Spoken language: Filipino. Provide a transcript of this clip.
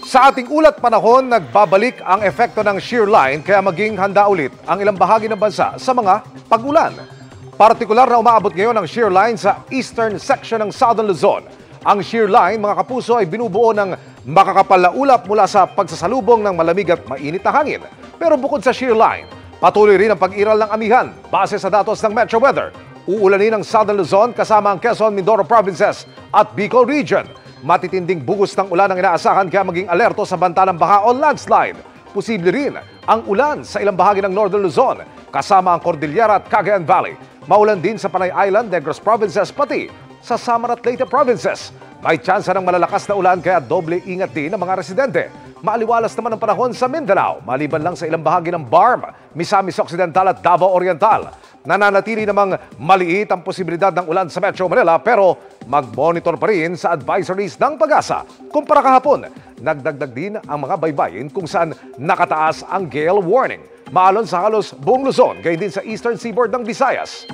Sa ating ulat panahon, nagbabalik ang epekto ng shear line kaya maging handa ulit ang ilang bahagi ng bansa sa mga pag-ulan. Partikular na umaabot ngayon ang shear line sa eastern section ng Southern Luzon. Ang shear line, mga kapuso, ay binubuo ng makakapal na ulap mula sa pagsasalubong ng malamig at mainit na hangin. Pero bukod sa shear line, patuloy rin ang pag-iral ng amihan. Base sa datos ng Metro Weather, uulanin ang Southern Luzon kasama ang Quezon, Mindoro Provinces at Bicol Region. Matitinding bugos ng ulan ang inaasahan kaya maging alerto sa banta ng baha o landslide. Posible rin ang ulan sa ilang bahagi ng Northern Luzon kasama ang Cordillera at Cagayan Valley. Maulan din sa Panay Island, Negros Provinces pati sa Samar at Leyte Provinces. May tsansa ng malalakas na ulan kaya doble ingat din ang mga residente. Maaliwalas naman ang panahon sa Mindanao, maliban lang sa ilang bahagi ng BARM, Misamis Occidental at Davao Oriental. Nananatili namang maliit ang posibilidad ng ulan sa Metro Manila pero mag-monitor pa rin sa advisories ng Pag-asa. Kumpara kahapon, nagdagdag din ang mga baybayin kung saan nakataas ang gale warning. Maalon sa halos buong Luzon, gayon din sa Eastern Seaboard ng Visayas.